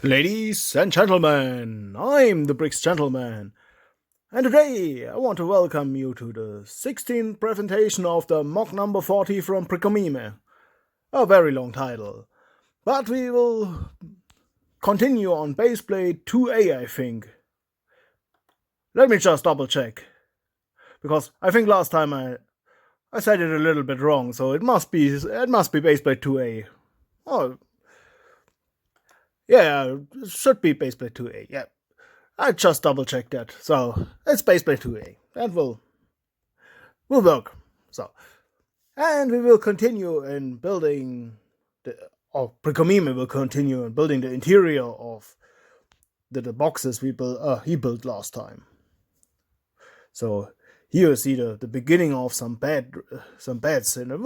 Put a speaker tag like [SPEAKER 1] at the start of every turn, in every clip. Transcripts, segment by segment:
[SPEAKER 1] Ladies and gentlemen, I'm the Bricks Gentleman, and today I want to welcome you to the 16th presentation of the MOC number 40 from Pricomime. A very long title, but we will continue on Baseplate 2A, I think. Let me just double check, because I think last time I said it a little bit wrong, so it must be Baseplate 2A. Oh, yeah, it should be Baseplate 2A, yeah. I just double checked that. So it's Baseplate 2A. That will work. So, and we will continue in building Pricomime will continue in building the interior of the boxes he built last time. So here you see the beginning of some beds, and it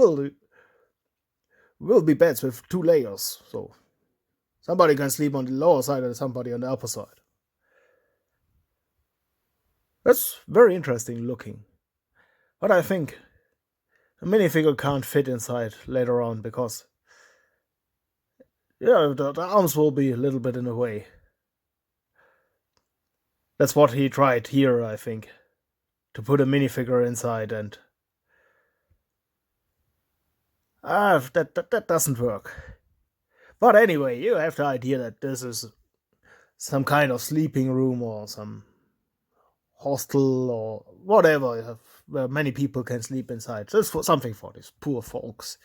[SPEAKER 1] will be beds with 2 layers. So somebody can sleep on the lower side and somebody on the upper side. That's very interesting looking. But I think a minifigure can't fit inside later on because the arms will be a little bit in the way. That's what he tried here, I think. To put a minifigure inside, and that doesn't work. But anyway, you have the idea that this is some kind of sleeping room or some hostel or whatever where many people can sleep inside. Just for something for these poor folks.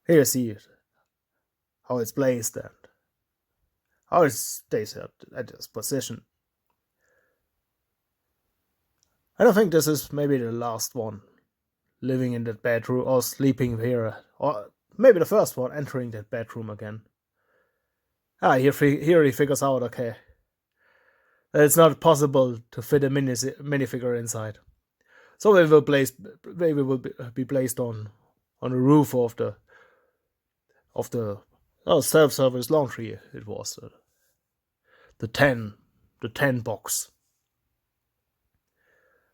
[SPEAKER 1] Here you see it, how it's placed and how it stays at this position. I don't think this is maybe the last one living in that bedroom or sleeping here, or maybe the first one entering that bedroom again. Here he figures out, okay, it's not possible to fit a minifigure inside. So they will be placed on the roof of the self-service laundry. It was the 10 box.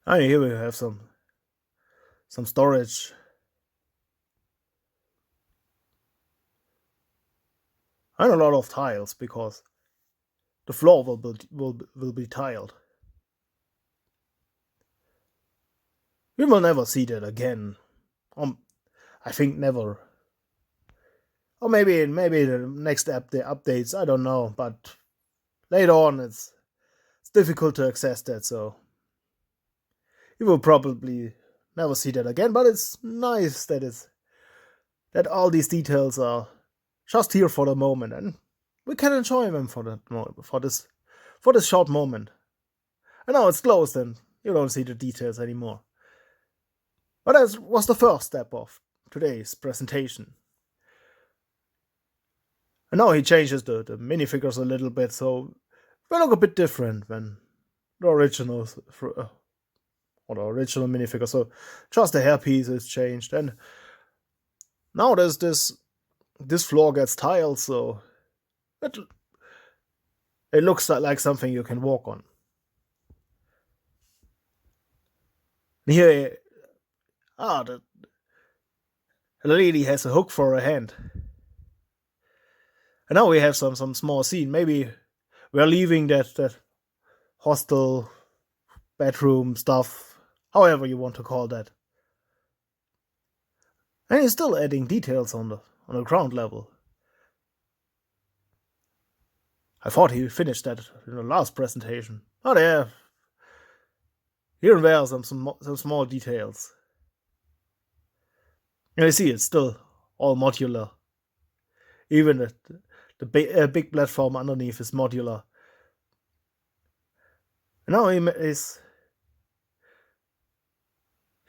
[SPEAKER 1] And here we have some storage. And a lot of tiles because the floor will be tiled. We will never see that again. I think never. Or maybe the next updates, I don't know, but later on it's difficult to access that, so you will probably never see that again, but it's nice that all these details are just here for the moment, and we can enjoy them for this short moment. And now it's closed and you don't see the details anymore. But that was the first step of today's presentation. And now he changes the minifigures a little bit, so they look a bit different than the original minifigure. So just the hairpiece is changed, and now there's this floor gets tiled, so it looks like something you can walk on. Here, the lady has a hook for her hand. And now we have some small scene. Maybe we're leaving that hostel bedroom stuff, however you want to call that. And he's still adding details on the ground level. I thought he finished that in the last presentation. Oh, yeah. Here and there some small details. And you see it's still all modular. Even the big platform underneath is modular. And now he's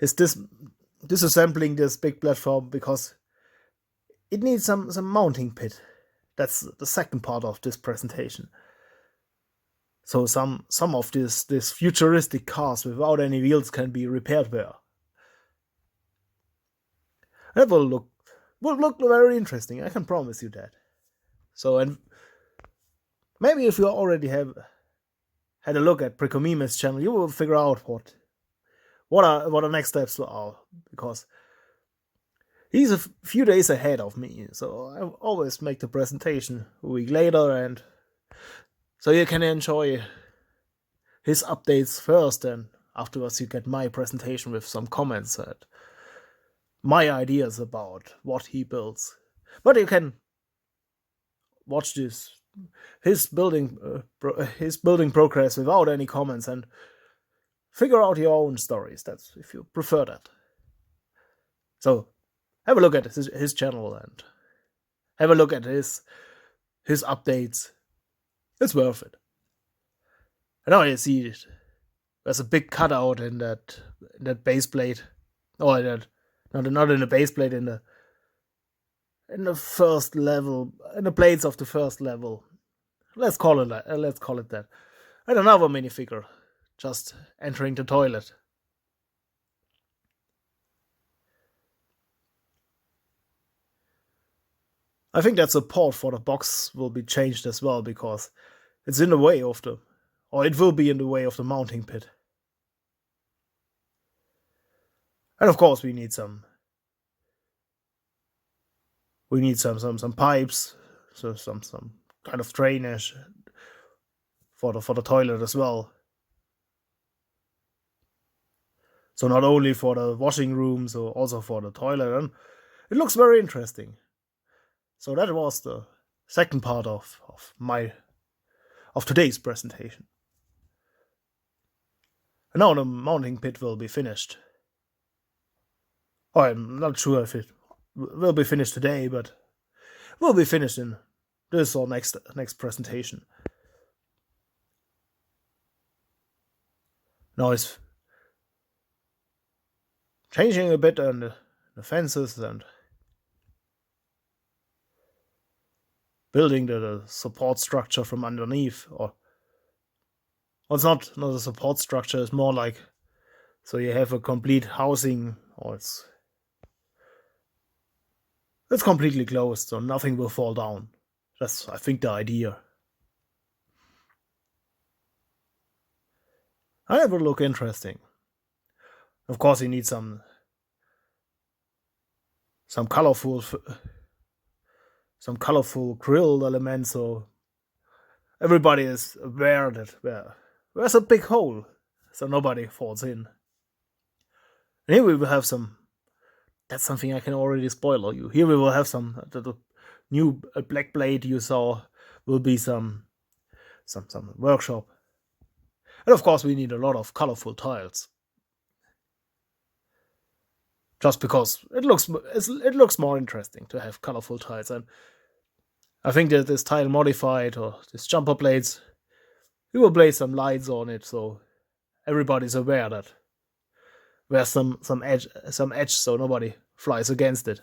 [SPEAKER 1] disassembling this big platform because it needs some mounting pit. That's the second part of this presentation. So some of this futuristic cars without any wheels can be repaired there. That will look very interesting. I can promise you that. So, and maybe if you already have had a look at Pricomime's channel, you will figure out what the next steps are, because He's a few days ahead of me, so I always make the presentation a week later, and so you can enjoy his updates first, and afterwards you get my presentation with some comments and my ideas about what he builds. But you can watch his building progress without any comments and figure out your own stories. That's if you prefer that. So have a look at his channel and have a look at his updates. It's worth it. And now you see it. There's a big cutout in that base plate. Oh, not in the base plate, in the first level, in the plates of the first level. Let's call it that. And another minifigure just entering the toilet. I think that support for the box will be changed as well, because it's in the way of it will be in the way of the mounting pit. And of course we need some pipes, so some kind of drainage for the toilet as well. So not only for the washing room, so also for the toilet, and it looks very interesting. So that was the second part of today's presentation. And now the mounting pit will be finished. I'm not sure if it will be finished today, but will be finished in this or next presentation. Now it's changing a bit on the fences and building the support structure from underneath, or it's not a support structure, it's more like, so you have a complete housing, or it's completely closed, so nothing will fall down. That's, I think, the idea. And it will look interesting. Of course, you need some colorful grill elements, so everybody is aware that there's a big hole, so nobody falls in. And here we will have some. That's something I can already spoil you. Here we will have the new black blade you saw will be some workshop. And of course we need a lot of colorful tiles. Just because it looks more interesting to have colorful tiles, and I think that this tile modified, or this jumper blades, we will place some lights on it so everybody's aware that there's some edge, so nobody flies against it.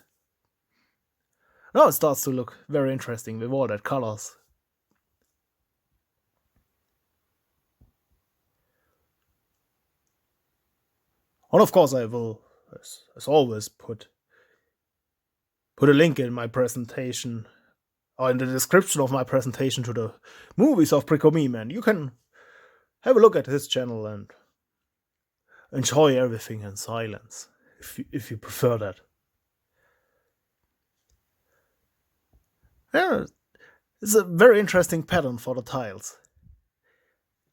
[SPEAKER 1] Now it starts to look very interesting with all that colors. And of course I will, as always, put a link in my presentation, or in the description of my presentation, to the movies of Bricomy, and you can have a look at his channel and enjoy everything in silence, if you prefer that. Yeah, it's a very interesting pattern for the tiles.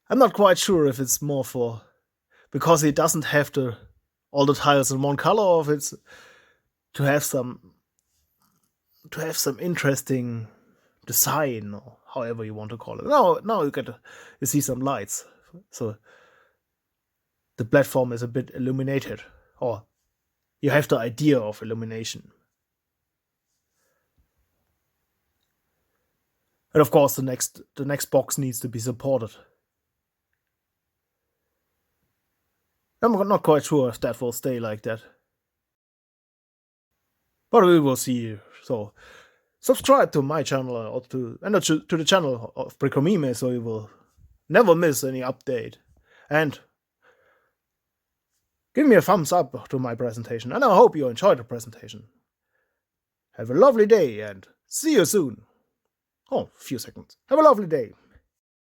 [SPEAKER 1] I'm not quite sure if it's more for because he doesn't have all the tiles in one color, or if it's to have some interesting design, or however you want to call it. Now you see some lights, so the platform is a bit illuminated, or you have the idea of illumination. And of course the next box needs to be supported. I'm not quite sure if that will stay like that, but we will see. So subscribe to my channel, or to the channel of Bricomy, so you will never miss any update. And give me a thumbs up to my presentation, and I hope you enjoyed the presentation. Have a lovely day, and see you soon. Oh, a few seconds. Have a lovely day.